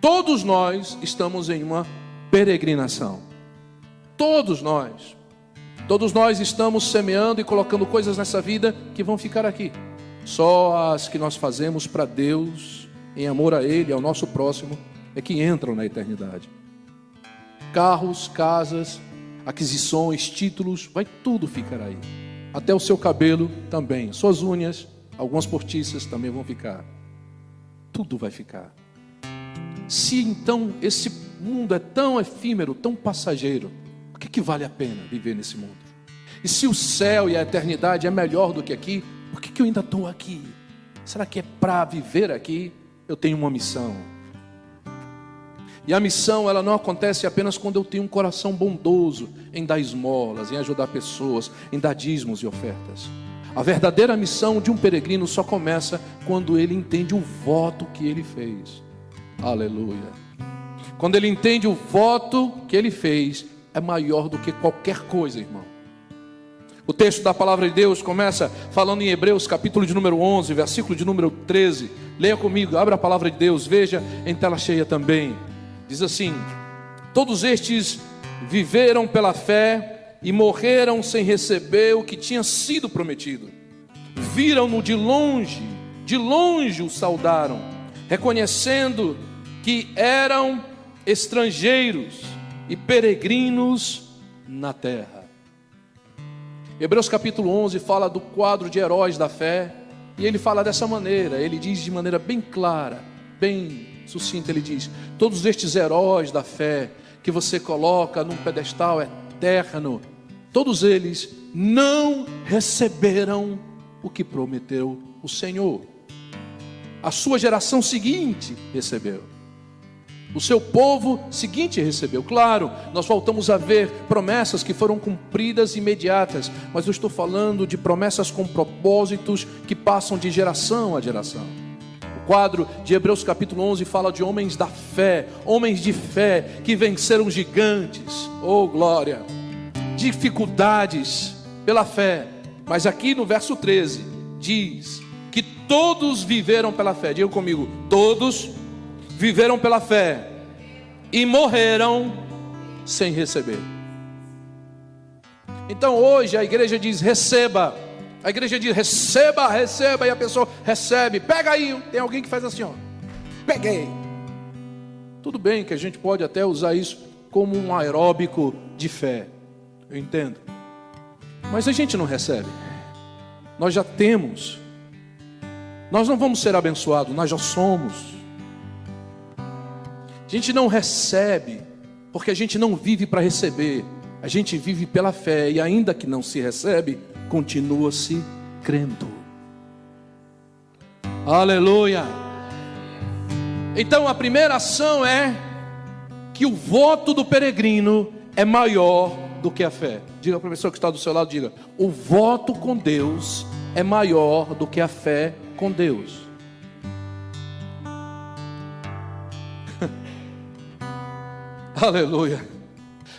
Todos nós estamos em uma peregrinação. Todos nós estamos semeando e colocando coisas nessa vida que vão ficar aqui. Só as que nós fazemos para Deus, em amor a Ele, ao nosso próximo, é que entram na eternidade. Carros, casas, aquisições, títulos, vai tudo ficar aí. Até o seu cabelo também, suas unhas, algumas postiças também vão ficar. Tudo vai ficar. Se então esse mundo é tão efímero, tão passageiro, por que vale a pena viver nesse mundo? E se o céu e a eternidade é melhor do que aqui, por que eu ainda estou aqui? Será que é para viver aqui? Eu tenho uma missão. E a missão, ela não acontece apenas quando eu tenho um coração bondoso em dar esmolas, em ajudar pessoas, em dar dízimos e ofertas. A verdadeira missão de um peregrino só começa quando ele entende o voto que ele fez. Aleluia. Quando ele entende o voto que ele fez, é maior do que qualquer coisa, irmão. O texto da palavra de Deus começa falando em Hebreus, capítulo de número 11, versículo de número 13. Leia comigo, abra a palavra de Deus, veja em tela cheia também. Diz assim: todos estes viveram pela fé e morreram sem receber o que tinha sido prometido. Viram-no de longe o saudaram, reconhecendo que eram estrangeiros e peregrinos na terra. Hebreus capítulo 11 fala do quadro de heróis da fé, e ele fala dessa maneira, ele diz de maneira bem clara, bem sucinta, ele diz: todos estes heróis da fé que você coloca num pedestal eterno, todos eles não receberam o que prometeu o Senhor. A sua geração seguinte recebeu. O seu povo seguinte recebeu. Claro, nós voltamos a ver promessas que foram cumpridas imediatas, mas eu estou falando de promessas com propósitos que passam de geração a geração. O quadro de Hebreus capítulo 11 fala de homens da fé, homens de fé que venceram gigantes, oh glória, dificuldades pela fé. Mas aqui no verso 13 diz que todos viveram pela fé. Diga comigo, todos viveram pela fé e morreram sem receber. Então hoje a igreja diz receba. A igreja diz receba, receba, e a pessoa recebe. Pega aí, tem alguém que faz assim, ó. Peguei. Tudo bem que a gente pode até usar isso como um aeróbico de fé, eu entendo. Mas a gente não recebe. Nós já temos. Nós não vamos ser abençoados, nós já somos. A gente não recebe porque a gente não vive para receber. A gente vive pela fé, e ainda que não se recebe, continua-se crendo. Aleluia. Então a primeira ação é que o voto do peregrino é maior do que a fé. Diga para a pessoa que está do seu lado, diga: o voto com Deus é maior do que a fé com Deus. Aleluia.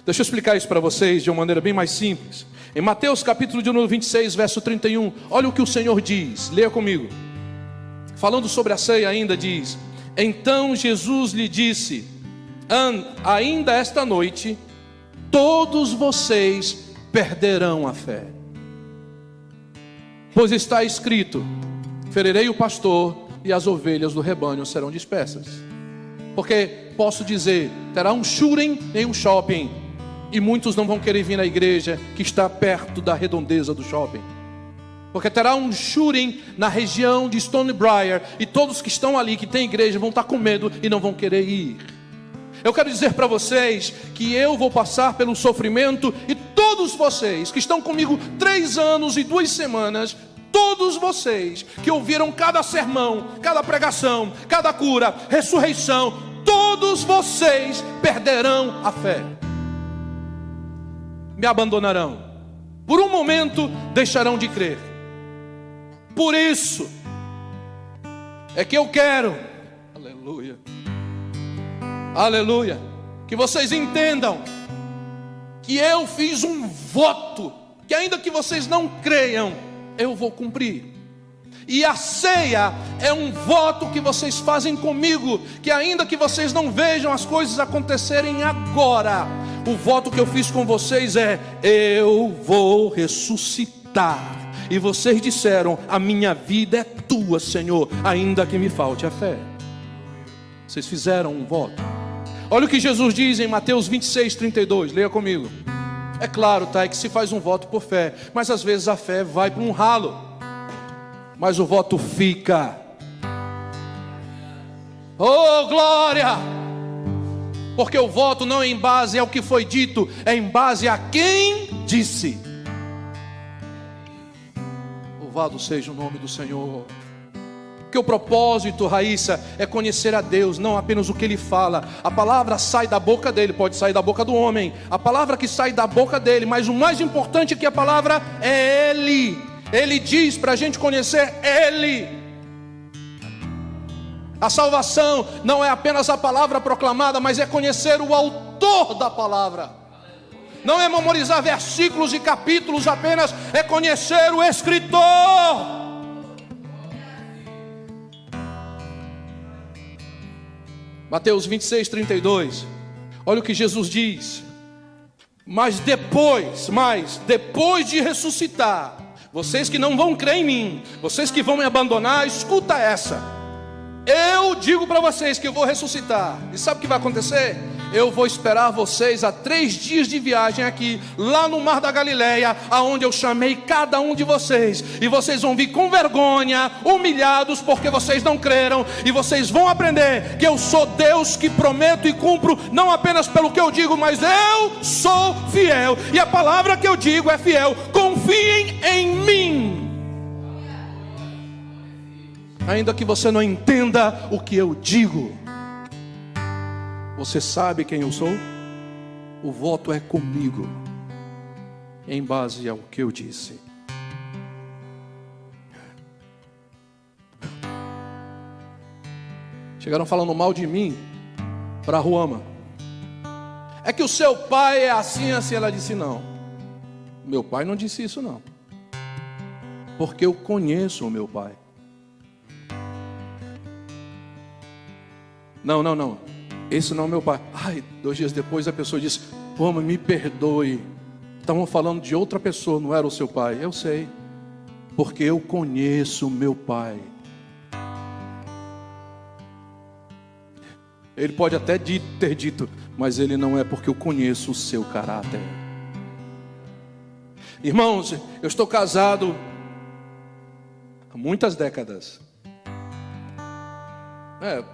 Deixa eu explicar isso para vocês de uma maneira bem mais simples. Em Mateus capítulo de número 26, verso 31, olha o que o Senhor diz, leia comigo. Falando sobre a ceia ainda diz: então Jesus lhe disse: ainda esta noite todos vocês perderão a fé. Pois está escrito: ferirei o pastor e as ovelhas do rebanho serão dispersas. Porque posso dizer, terá um shooting em um shopping, e muitos não vão querer vir na igreja que está perto da redondeza do shopping. Porque terá um shooting na região de Stonebriar, e todos que estão ali, que tem igreja, vão estar com medo e não vão querer ir. Eu quero dizer para vocês que eu vou passar pelo sofrimento, e todos vocês que estão comigo 3 anos e 2 semanas, todos vocês que ouviram cada sermão, cada pregação, cada cura, ressurreição, todos vocês perderão a fé. Me abandonarão. Por um momento deixarão de crer. Por isso é que eu quero, aleluia, aleluia, que vocês entendam que eu fiz um voto, que ainda que vocês não creiam, eu vou cumprir. E a ceia é um voto que vocês fazem comigo, que ainda que vocês não vejam as coisas acontecerem agora, o voto que eu fiz com vocês é: eu vou ressuscitar. E vocês disseram: a minha vida é tua, Senhor, ainda que me falte a fé. Vocês fizeram um voto. Olha o que Jesus diz em Mateus 26:32, leia comigo. É claro, tá, é que se faz um voto por fé, mas às vezes a fé vai para um ralo, mas o voto fica. Oh, glória! Porque o voto não é em base ao que foi dito, é em base a quem disse. Louvado seja o nome do Senhor. Porque o propósito, Raíssa, é conhecer a Deus, não apenas o que Ele fala. A palavra sai da boca dele, pode sair da boca do homem. A palavra que sai da boca dele, mas o mais importante é que a palavra é Ele. Ele diz para a gente conhecer Ele. A salvação não é apenas a palavra proclamada, mas é conhecer o autor da palavra. Não é memorizar versículos e capítulos apenas, é conhecer o escritor. Mateus 26:32. Olha o que Jesus diz. Mas depois de ressuscitar, vocês que não vão crer em mim, vocês que vão me abandonar, escuta essa. Eu digo para vocês que eu vou ressuscitar. E sabe o que vai acontecer? Eu vou esperar vocês a 3 dias de viagem aqui, lá no Mar da Galileia, aonde eu chamei cada um de vocês. E vocês vão vir com vergonha, humilhados, porque vocês não creram. E vocês vão aprender que eu sou Deus que prometo e cumpro, não apenas pelo que eu digo, mas eu sou fiel. E a palavra que eu digo é fiel. Confiem em mim. Ainda que você não entenda o que eu digo, você sabe quem eu sou? O voto é comigo, em base ao que eu disse. Chegaram falando mal de mim para a Ruama. É que o seu pai é assim, assim. Ela disse: não, meu pai não disse isso não, porque eu conheço o meu pai. Não, esse não é meu pai. Ai, 2 dias depois a pessoa disse: Ruama, me perdoe, estavam falando de outra pessoa, não era o seu pai. Eu sei, porque eu conheço o meu pai. Ele pode até ter dito, mas ele não é, porque eu conheço o seu caráter. Irmãos, eu estou casado há muitas décadas.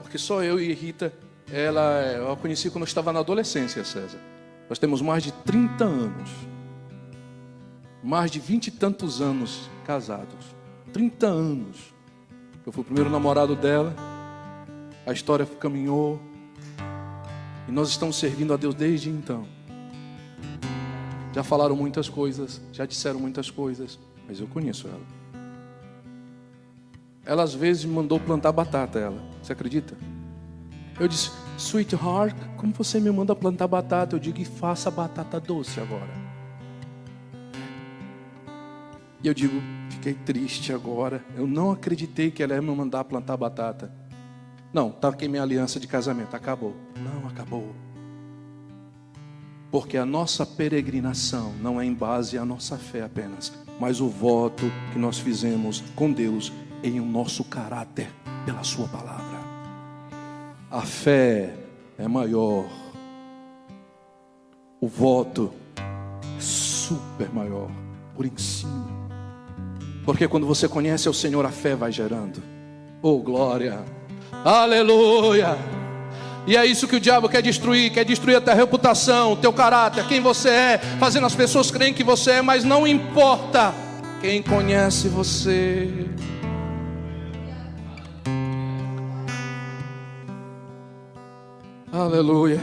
Porque só eu e Rita, eu a conheci quando eu estava na adolescência, César. Nós temos mais de 30 anos. Mais de 20 e tantos anos casados. 30 anos. Eu fui o primeiro namorado dela. A história caminhou. E nós estamos servindo a Deus desde então. Já falaram muitas coisas, já disseram muitas coisas, mas eu conheço ela. Ela às vezes me mandou plantar batata, ela. Você acredita? Eu disse: sweetheart, como você me manda plantar batata? Eu digo: e faça batata doce agora. E eu digo: fiquei triste agora. Eu não acreditei que ela ia me mandar plantar batata. Não, taquei minha aliança de casamento. Acabou. Não, acabou. Porque a nossa peregrinação não é em base à nossa fé apenas, mas o voto que nós fizemos com Deus em o nosso caráter pela sua palavra. A fé é maior. O voto é super maior, por ensino. Porque quando você conhece o Senhor, a fé vai gerando. Oh, glória! Aleluia! E é isso que o diabo quer destruir a tua reputação, o teu caráter, quem você é, fazendo as pessoas crerem que você é, mas não importa quem conhece você. Aleluia.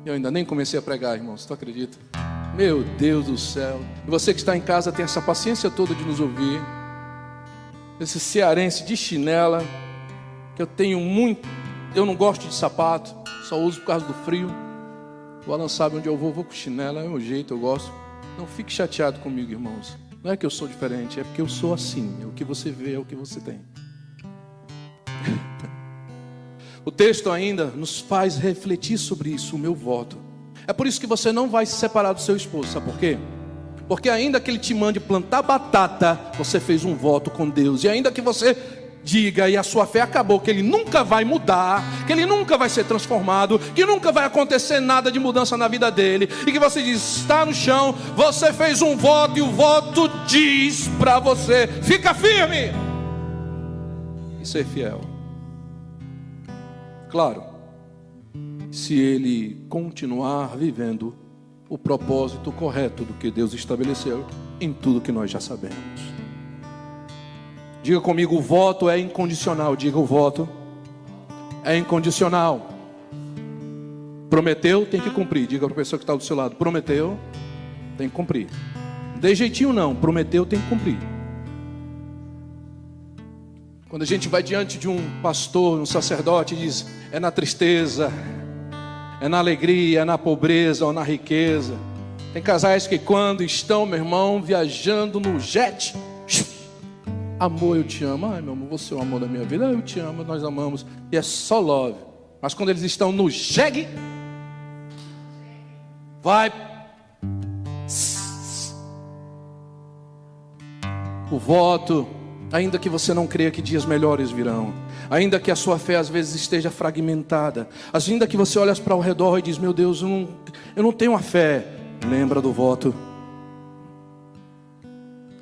Eu ainda nem comecei a pregar, irmãos, tu acredita? Meu Deus do céu. E você que está em casa tem essa paciência toda de nos ouvir. Esse cearense de chinela, que eu tenho muito. Eu não gosto de sapato, só uso por causa do frio. O Alan sabe onde eu vou com chinela, é o meu jeito, eu gosto. Não fique chateado comigo, irmãos. Não é que eu sou diferente, é porque eu sou assim. É o que você vê, é o que você tem. O texto ainda nos faz refletir sobre isso, o meu voto. É por isso que você não vai se separar do seu esposo, sabe por quê? Porque ainda que ele te mande plantar batata, você fez um voto com Deus. E ainda que você diga e a sua fé acabou, que ele nunca vai mudar, que ele nunca vai ser transformado, que nunca vai acontecer nada de mudança na vida dele, e que você diz, está no chão, você fez um voto e o voto diz para você, fica firme e ser fiel. Claro, se ele continuar vivendo o propósito correto do que Deus estabeleceu em tudo que nós já sabemos. Diga comigo, o voto é incondicional. Diga, o voto é incondicional. Prometeu, tem que cumprir. Diga para a pessoa que está do seu lado, prometeu, tem que cumprir. Não dê jeitinho não, prometeu, tem que cumprir. Quando a gente vai diante de um pastor, um sacerdote, diz, é na tristeza, é na alegria, é na pobreza ou na riqueza. Tem casais que quando estão, meu irmão, viajando no jet, amor, eu te amo. Ai, meu amor, você é o amor da minha vida. Eu te amo, nós amamos. E é só love. Mas quando eles estão no jegue, vai. O voto, ainda que você não creia que dias melhores virão, ainda que a sua fé às vezes esteja fragmentada, ainda que você olhe para o redor e diz, meu Deus, eu não tenho a fé. Lembra do voto.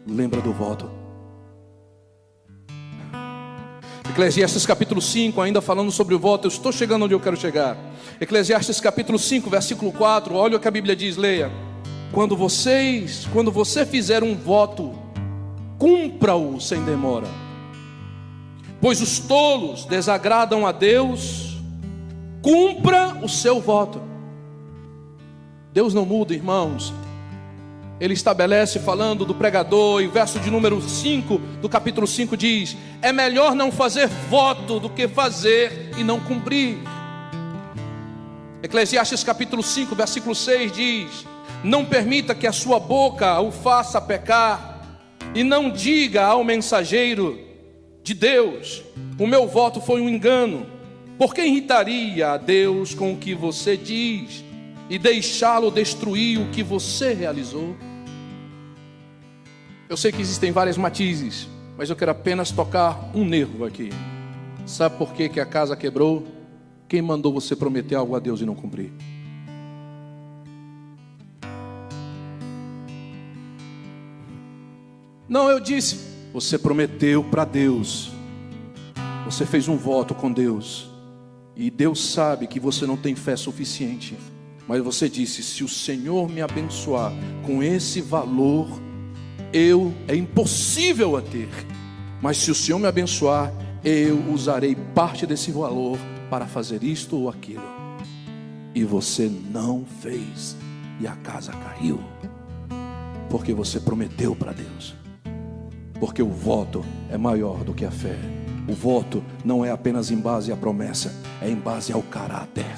Lembra do voto. Eclesiastes capítulo 5, ainda falando sobre o voto, eu estou chegando onde eu quero chegar. Eclesiastes capítulo 5, versículo 4, olha o que a Bíblia diz, leia. Quando você fizer um voto, cumpra-o sem demora. Pois os tolos desagradam a Deus, cumpra o seu voto. Deus não muda, irmãos. Ele estabelece, falando do pregador, e o verso de número 5 do capítulo 5 diz, é melhor não fazer voto do que fazer e não cumprir. Eclesiastes capítulo 5, versículo 6 diz, não permita que a sua boca o faça pecar, e não diga ao mensageiro de Deus, o meu voto foi um engano. Por que irritaria a Deus com o que você diz e deixá-lo destruir o que você realizou? Eu sei que existem várias matizes, mas eu quero apenas tocar um nervo aqui. Sabe por que a casa quebrou? Quem mandou você prometer algo a Deus e não cumprir? Não, eu disse, você prometeu para Deus, você fez um voto com Deus, e Deus sabe que você não tem fé suficiente, mas você disse, se o Senhor me abençoar com esse valor, é impossível a ter, mas se o Senhor me abençoar, eu usarei parte desse valor para fazer isto ou aquilo, e você não fez, e a casa caiu, porque você prometeu para Deus. Porque o voto é maior do que a fé. O voto não é apenas em base à promessa, é em base ao caráter.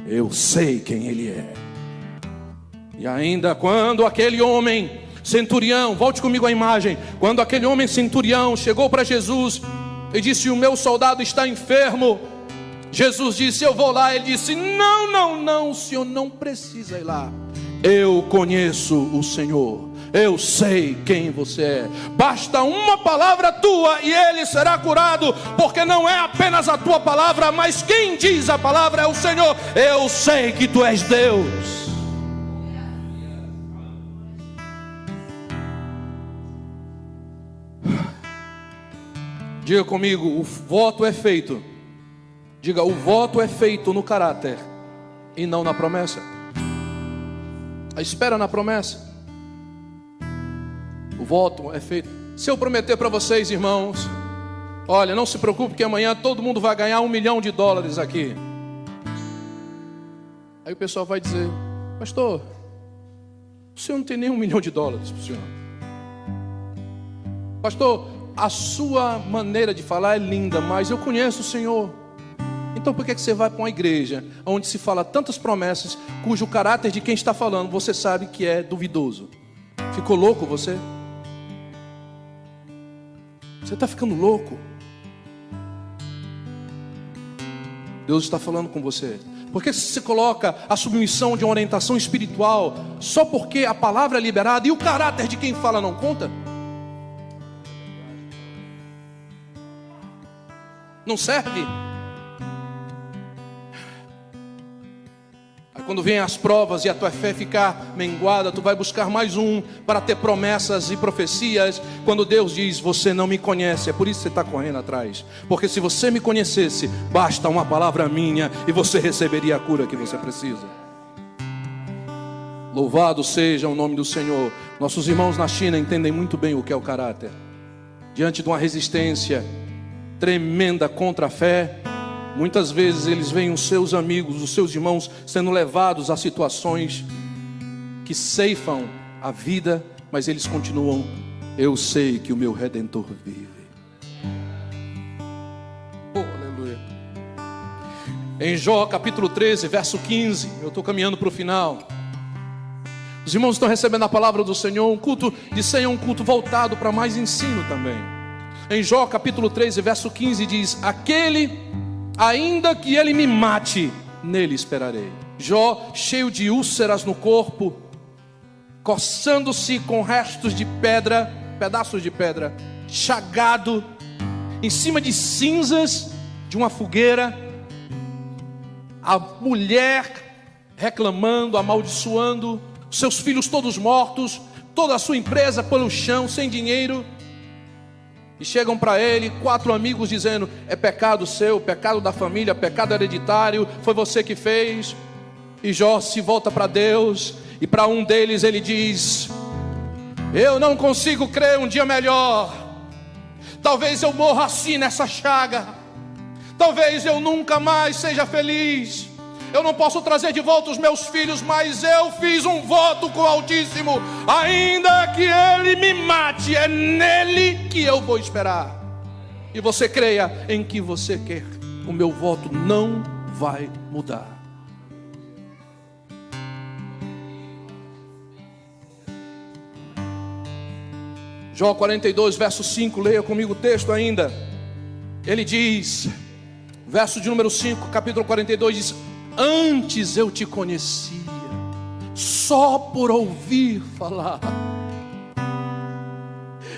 Eu sei quem ele é. E ainda quando aquele homem centurião, volte comigo à imagem, quando aquele homem centurião chegou para Jesus e disse, o meu soldado está enfermo, Jesus disse, eu vou lá. Ele disse, não, o senhor não precisa ir lá, eu conheço o Senhor, eu sei quem você é, basta uma palavra tua e ele será curado, porque não é apenas a tua palavra, mas quem diz a palavra é o Senhor. Eu sei que tu és Deus. Diga comigo, o voto é feito. Diga, o voto é feito no caráter e não na promessa. A espera na promessa. O voto é feito. Se eu prometer para vocês, irmãos, olha, não se preocupe que amanhã todo mundo vai ganhar $1 milhão aqui. Aí o pessoal vai dizer, pastor, o senhor não tem nem $1 milhão para o senhor. Pastor, a sua maneira de falar é linda, mas eu conheço o Senhor. Então por que você vai para uma igreja onde se fala tantas promessas, cujo caráter de quem está falando você sabe que é duvidoso? Ficou louco você? Você está ficando louco? Deus está falando com você. Por que você coloca a submissão de uma orientação espiritual só porque a palavra é liberada e o caráter de quem fala não conta? Não serve? Aí quando vem as provas e a tua fé ficar menguada, tu vai buscar mais um para ter promessas e profecias. Quando Deus diz, você não me conhece, é por isso que você está correndo atrás. Porque se você me conhecesse, basta uma palavra minha e você receberia a cura que você precisa. Louvado seja o nome do Senhor. Nossos irmãos na China entendem muito bem o que é o caráter. Diante de uma resistência tremenda contra a fé, muitas vezes eles veem os seus amigos, os seus irmãos sendo levados a situações que ceifam a vida, mas eles continuam, eu sei que o meu Redentor vive. Oh, aleluia. Em Jó capítulo 13, verso 15, eu estou caminhando para o final. Os irmãos estão recebendo a palavra do Senhor. Um culto de ceia é um culto voltado para mais ensino também. Em Jó capítulo 13, verso 15 diz, aquele, ainda que ele me mate, nele esperarei. Jó, cheio de úlceras no corpo, coçando-se com restos de pedra, pedaços de pedra, chagado, em cima de cinzas de uma fogueira, a mulher reclamando, amaldiçoando, seus filhos todos mortos, toda a sua empresa pelo chão, sem dinheiro. E chegam para ele 4 amigos dizendo, é pecado seu, pecado da família, pecado hereditário, foi você que fez. E Jó se volta para Deus, e para um deles ele diz, eu não consigo crer um dia melhor. Talvez eu morra assim nessa chaga. Talvez eu nunca mais seja feliz. Eu não posso trazer de volta os meus filhos, mas eu fiz um voto com o Altíssimo. Ainda que ele me mate, é nele que eu vou esperar. E você creia em que você quer. O meu voto não vai mudar. Jó 42, verso 5, leia comigo o texto ainda. Ele diz, verso de número 5, capítulo 42, diz, antes eu te conhecia, só por ouvir falar.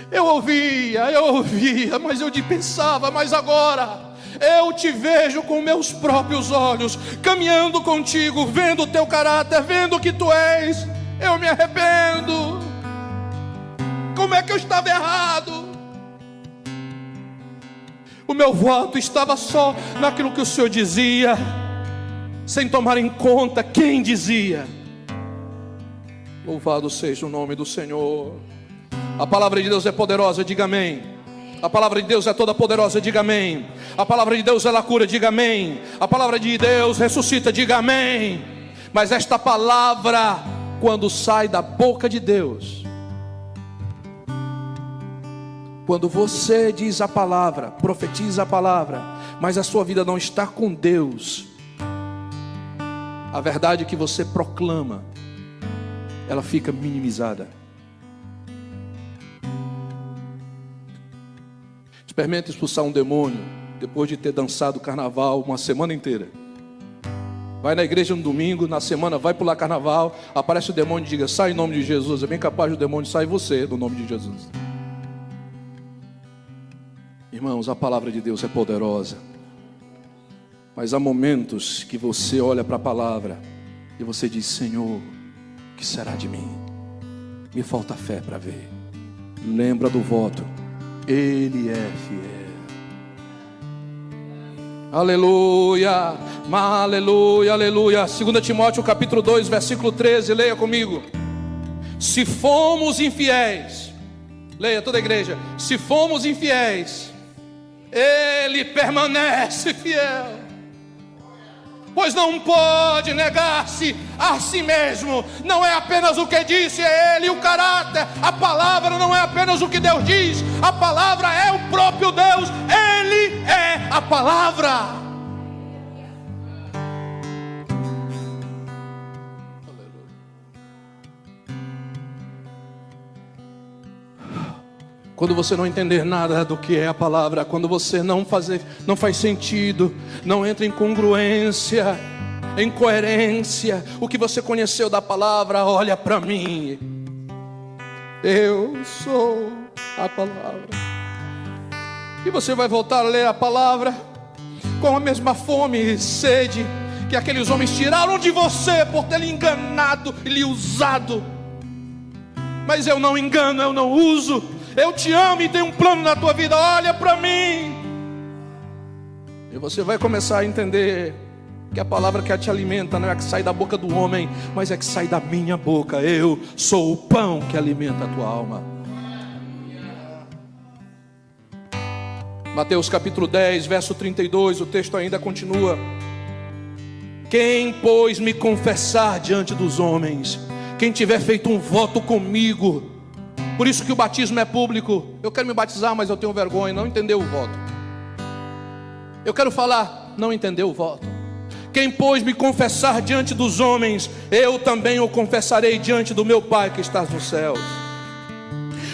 Eu ouvia, mas eu te pensava, mas agora eu te vejo com meus próprios olhos, caminhando contigo, vendo o teu caráter, vendo o que tu és. Eu me arrependo. Como é que eu estava errado? O meu voto estava só naquilo que o Senhor dizia, sem tomar em conta quem dizia. Louvado seja o nome do Senhor. A palavra de Deus é poderosa, diga amém. A palavra de Deus é toda poderosa, diga amém. A palavra de Deus ela cura, diga amém. A palavra de Deus ressuscita, diga amém. Mas esta palavra, quando sai da boca de Deus, quando você diz a palavra, profetiza a palavra, mas a sua vida não está com Deus, a verdade que você proclama, ela fica minimizada. Experimente expulsar um demônio depois de ter dançado carnaval uma semana inteira. Vai na igreja no domingo, na semana vai pular carnaval, aparece o demônio e diga, sai em nome de Jesus. É bem capaz do demônio sair você no nome de Jesus. Irmãos, a palavra de Deus é poderosa. Mas há momentos que você olha para a palavra e você diz, Senhor, o que será de mim? Me falta fé para ver. Lembra do voto. Ele é fiel. Aleluia, aleluia, aleluia. 2 Timóteo capítulo 2, versículo 13, leia comigo. Se fomos infiéis, leia toda a igreja. Se fomos infiéis, Ele permanece fiel, pois não pode negar-se a si mesmo. Não é apenas o que disse, é Ele, o caráter. A palavra não é apenas o que Deus diz, a palavra é o próprio Deus. Ele é a palavra. Quando você não entender nada do que é a palavra, quando você não faz sentido, não entra em congruência, em coerência, o que você conheceu da palavra, olha para mim. Eu sou a palavra. E você vai voltar a ler a palavra com a mesma fome e sede que aqueles homens tiraram de você por ter lhe enganado e lhe usado. Mas eu não engano, eu não uso. Eu te amo e tenho um plano na tua vida, olha para mim. E você vai começar a entender que a palavra que te alimenta não é a que sai da boca do homem, mas é que sai da minha boca. Eu sou o pão que alimenta a tua alma. Mateus capítulo 10, verso 32, o texto ainda continua. Quem, pois, me confessar diante dos homens, quem tiver feito um voto comigo, por isso que o batismo é público. Eu quero me batizar, mas eu tenho vergonha, não entendeu o voto. Eu quero falar, não entendeu o voto. Quem, pois, me confessar diante dos homens, eu também o confessarei diante do meu Pai que está nos céus.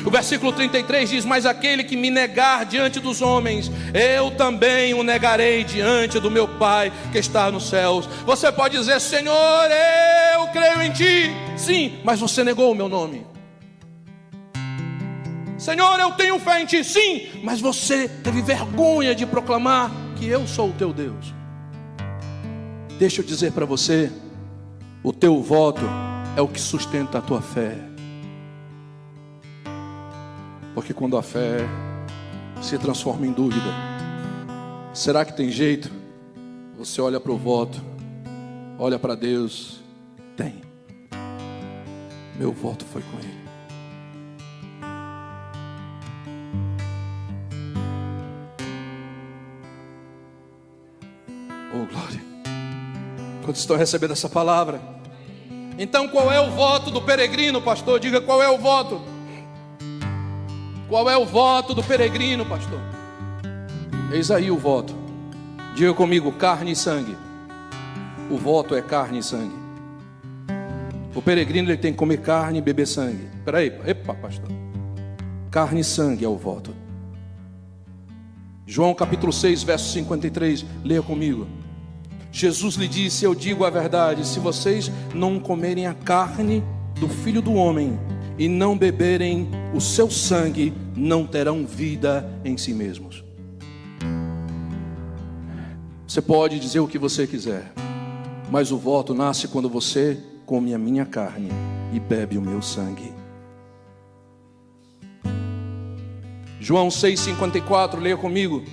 O versículo 33 diz: mas aquele que me negar diante dos homens, eu também o negarei diante do meu Pai que está nos céus. Você pode dizer: Senhor, eu creio em Ti. Sim, mas você negou o meu nome. Senhor, eu tenho fé em Ti. Sim, mas você teve vergonha de proclamar que eu sou o teu Deus. Deixa eu dizer para você, o teu voto é o que sustenta a tua fé. Porque quando a fé se transforma em dúvida, será que tem jeito? Você olha para o voto, olha para Deus, tem. Meu voto foi com Ele. Oh, glória. Quantos estão recebendo essa palavra? Então qual é o voto do peregrino, pastor? Diga, qual é o voto? Qual é o voto do peregrino, pastor? Eis aí o voto. Diga comigo, carne e sangue. O voto é carne e sangue. O peregrino ele tem que comer carne e beber sangue. Espera aí, epa, pastor. Carne e sangue é o voto. João capítulo 6, verso 53, leia comigo. Jesus lhe disse: eu digo a verdade, se vocês não comerem a carne do Filho do Homem e não beberem o seu sangue, não terão vida em si mesmos. Você pode dizer o que você quiser, mas o voto nasce quando você come a minha carne e bebe o meu sangue. João 6,54, leia comigo.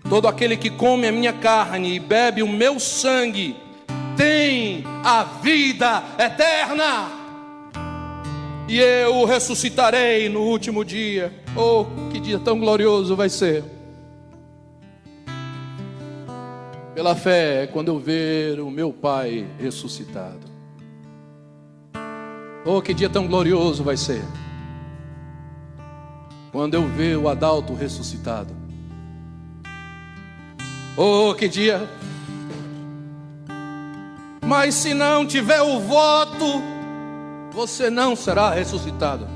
Todo aquele que come a minha carne e bebe o meu sangue tem a vida eterna, e eu o ressuscitarei no último dia. Oh, que dia tão glorioso vai ser! Pela fé, quando eu ver o meu Pai ressuscitado. Oh, que dia tão glorioso vai ser quando eu ver o Adalto ressuscitado. Oh, que dia! Mas se não tiver o voto, você não será ressuscitado.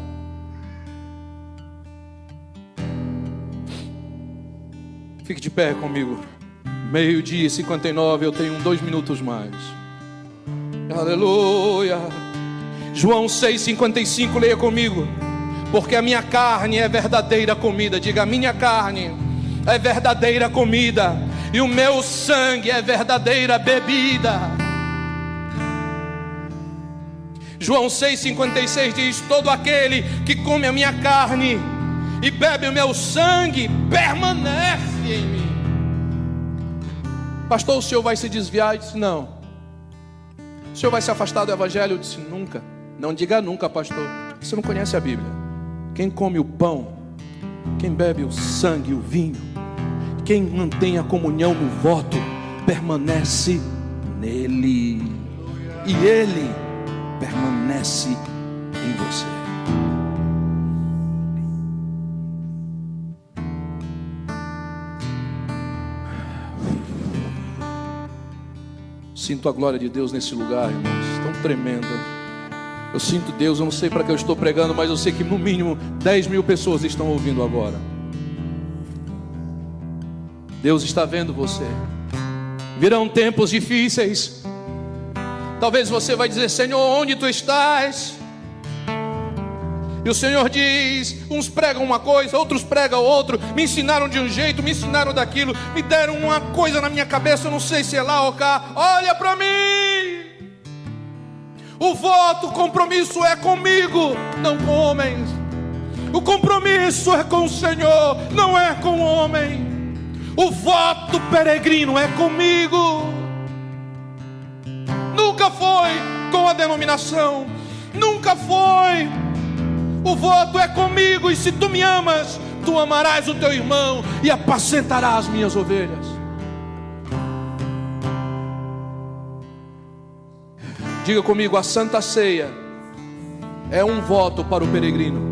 Fique de pé comigo. 12:59, eu tenho 2 minutos mais. Aleluia. João 6,55, leia comigo. Porque a minha carne é verdadeira comida. Diga, a minha carne é verdadeira comida, e o meu sangue é verdadeira bebida. João 6,56 diz: todo aquele que come a minha carne e bebe o meu sangue permanece em mim. Pastor, o senhor vai se desviar? Eu disse, não. O senhor vai se afastar do evangelho? Eu disse, nunca. Não diga nunca, pastor. Você não conhece a Bíblia. Quem come o pão, quem bebe o sangue, o vinho, quem mantém a comunhão no voto, permanece nele, e ele permanece em você. Sinto a glória de Deus nesse lugar, irmãos, tão tremendo. Eu sinto Deus, eu não sei para que eu estou pregando, mas eu sei que no mínimo 10 mil pessoas estão ouvindo agora. Deus está vendo você. Virão tempos difíceis. Talvez você vai dizer: Senhor, onde tu estás? E o Senhor diz: uns pregam uma coisa, outros pregam outra. Me ensinaram de um jeito, me ensinaram daquilo, me deram uma coisa na minha cabeça, eu não sei se é lá ou cá. Olha para mim. O voto, o compromisso é comigo, não com homens. O compromisso é com o Senhor, não é com o homem. O voto peregrino é comigo. Nunca foi com a denominação, nunca foi. O voto é comigo, e se tu me amas, tu amarás o teu irmão e apacentarás as minhas ovelhas. Diga comigo: a Santa Ceia é um voto para o peregrino.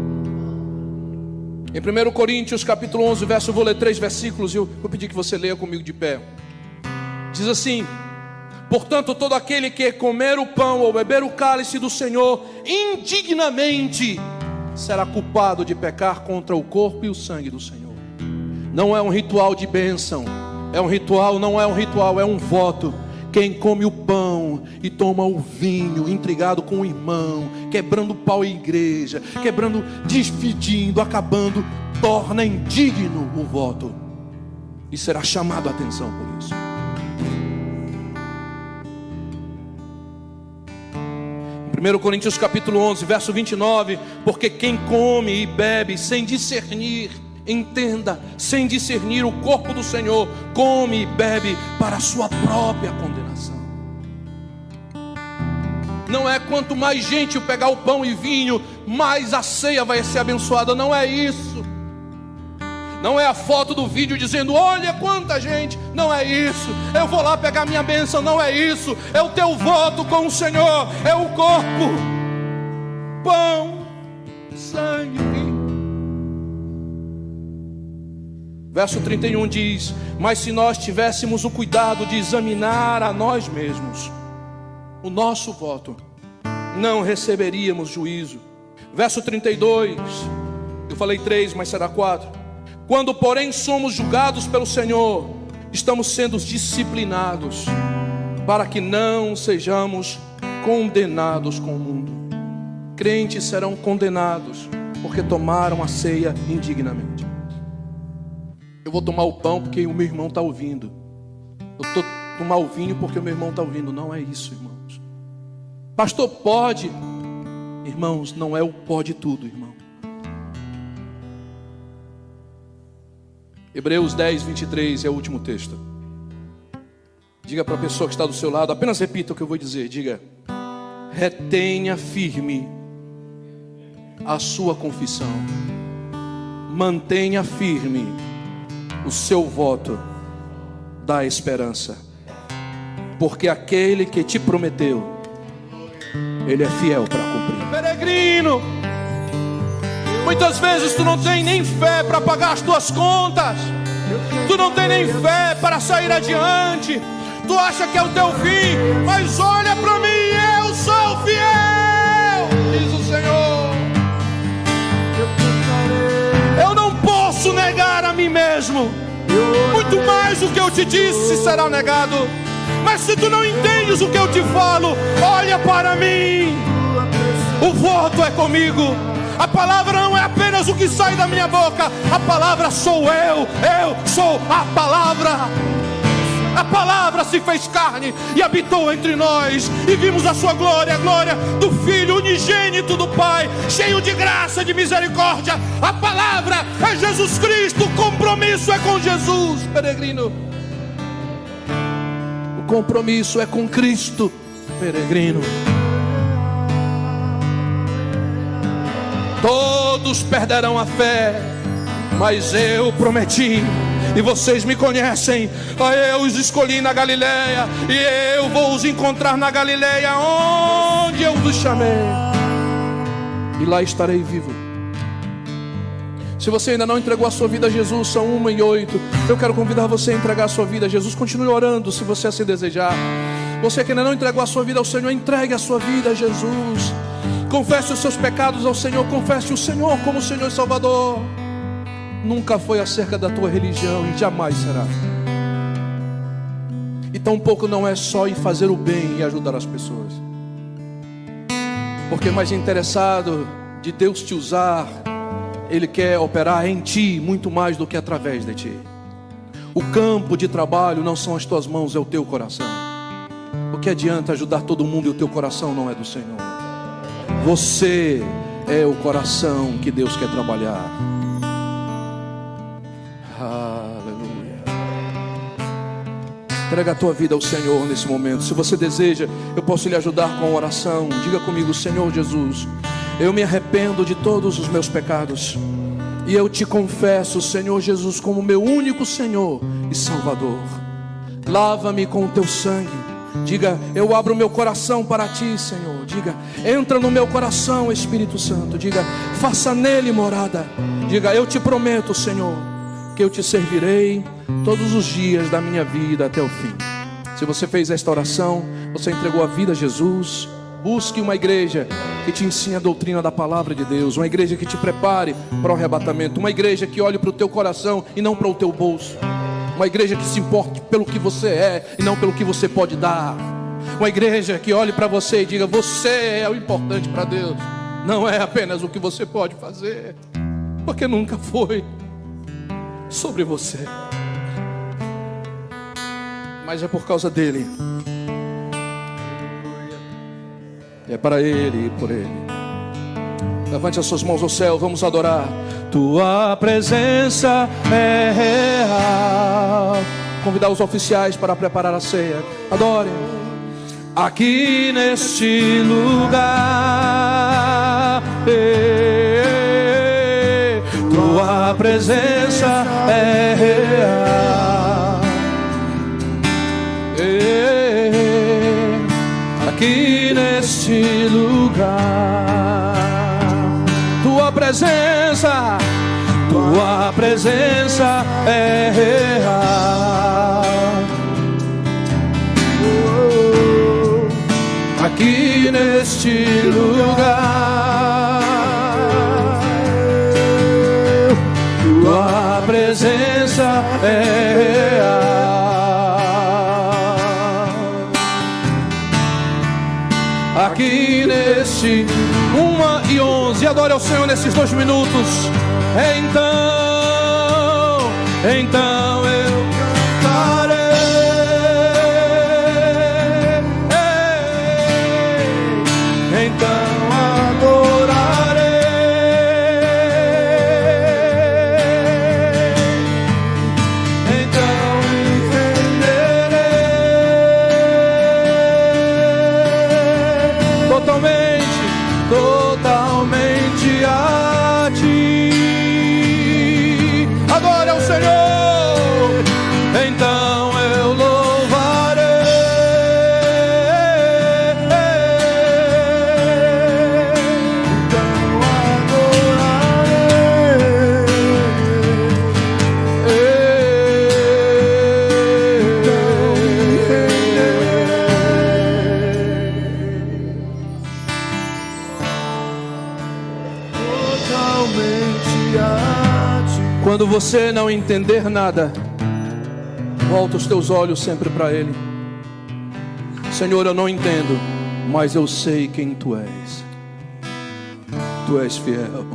Em 1 Coríntios capítulo 11, verso, eu vou ler 3 versículos e eu vou pedir que você leia comigo de pé. Diz assim: portanto, todo aquele que comer o pão ou beber o cálice do Senhor indignamente será culpado de pecar contra o corpo e o sangue do Senhor. Não é um ritual de bênção, é um ritual, não é um ritual, é um voto. Quem come o pão e toma o vinho, intrigado com o irmão, quebrando o pau em igreja, quebrando, dividindo, acabando, torna indigno o voto e será chamado a atenção por isso. Em 1 Coríntios capítulo 11, verso 29, porque quem come e bebe sem discernir, entenda, sem discernir o corpo do Senhor, come e bebe para a sua própria condenação. Não é quanto mais gente pegar o pão e vinho, mais a ceia vai ser abençoada. Não é isso. Não é a foto do vídeo dizendo: olha quanta gente. Não é isso. Eu vou lá pegar minha bênção. Não é isso. É o teu voto com o Senhor. É o corpo, pão, sangue, vinho. Verso 31 diz: mas se nós tivéssemos o cuidado de examinar a nós mesmos, o nosso voto, não receberíamos juízo. Verso 32, eu falei 3, mas será 4. Quando porém somos julgados pelo Senhor, estamos sendo disciplinados, para que não sejamos condenados com o mundo. Crentes serão condenados porque tomaram a ceia indignamente. Eu vou tomar o pão porque o meu irmão está ouvindo. Eu estou tomar o vinho porque o meu irmão está ouvindo. Não é isso, irmãos. Pastor, pode? Irmãos, não é o pode tudo, irmão. Hebreus 10, 23 é o último texto. Diga para a pessoa que está do seu lado, apenas repita o que eu vou dizer. Diga: retenha firme a sua confissão. Mantenha firme o seu voto da esperança, porque aquele que te prometeu, ele é fiel para cumprir. Peregrino, muitas vezes tu não tem nem fé para pagar as tuas contas, tu não tem nem fé para sair adiante, tu acha que é o teu fim, mas olha para mim, eu sou fiel, diz o Senhor. Eu não posso negar a mim mesmo. Muito mais do que eu te disse será negado. Mas se tu não entendes o que eu te falo, olha para mim. O voto é comigo. A palavra não é apenas o que sai da minha boca. A palavra sou eu sou a palavra. A palavra se fez carne e habitou entre nós, e vimos a sua glória, a glória do Filho unigênito do Pai, cheio de graça e de misericórdia. A palavra é Jesus Cristo, o compromisso é com Jesus, peregrino. O compromisso é com Cristo, peregrino. Todos perderão a fé, mas eu prometi, e vocês me conhecem, eu os escolhi na Galileia, e eu vou os encontrar na Galileia, onde eu vos chamei, e lá estarei vivo. Se você ainda não entregou a sua vida a Jesus, são 1:08. Eu quero convidar você a entregar a sua vida a Jesus. Continue orando se você assim desejar. Você que ainda não entregou a sua vida ao Senhor, entregue a sua vida a Jesus. Confesse os seus pecados ao Senhor. Confesse o Senhor como Senhor e Salvador. Nunca foi acerca da tua religião e jamais será. E tampouco não é só em fazer o bem e ajudar as pessoas. Porque mais interessado de Deus te usar, Ele quer operar em ti muito mais do que através de ti. O campo de trabalho não são as tuas mãos, é o teu coração. O que adianta ajudar todo mundo e o teu coração não é do Senhor? Você é o coração que Deus quer trabalhar. Aleluia. Entrega a tua vida ao Senhor nesse momento. Se você deseja, eu posso lhe ajudar com a oração. Diga comigo: Senhor Jesus, eu me arrependo de todos os meus pecados e eu te confesso, Senhor Jesus, como meu único Senhor e Salvador. Lava-me com o teu sangue. Diga: eu abro meu coração para ti, Senhor. Diga: entra no meu coração, Espírito Santo. Diga: faça nele morada. Diga: eu te prometo, Senhor, que eu te servirei todos os dias da minha vida até o fim. Se você fez esta oração, você entregou a vida a Jesus. Busque uma igreja que te ensine a doutrina da palavra de Deus. Uma igreja que te prepare para o arrebatamento. Uma igreja que olhe para o teu coração e não para o teu bolso. Uma igreja que se importe pelo que você é e não pelo que você pode dar. Uma igreja que olhe para você e diga: você é o importante para Deus. Não é apenas o que você pode fazer, porque nunca foi sobre você, mas é por causa dele. É para ele e por ele. Levante as suas mãos ao céu, vamos adorar. Tua presença é real. Convidar os oficiais para preparar a ceia. Adore. Aqui neste lugar, tua presença é real. Aqui neste lugar, tua presença é real. Aqui neste lugar, tua presença é real. Aqui neste 1:11, adore ao Senhor nesses 2 minutos. Então eu cantarei, então adorarei, então entenderei totalmente a ti. Adore ao Senhor, então eu louvarei, então adorarei, então totalmente a ti. Quando você não entender nada, volta os teus olhos sempre para Ele. Senhor, eu não entendo, mas eu sei quem Tu és. Tu és fiel.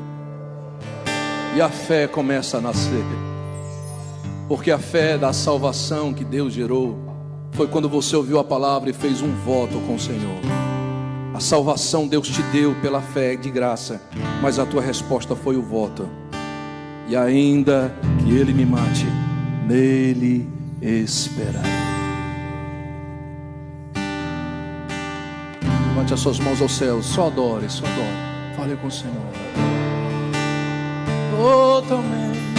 E a fé começa a nascer. Porque a fé da salvação que Deus gerou foi quando você ouviu a palavra e fez um voto com o Senhor. A salvação Deus te deu pela fé de graça, mas a tua resposta foi o voto. E ainda que ele me mate, nele esperarei. Levante as suas mãos ao céu, só adore, só adore. Fale com o Senhor. Totalmente.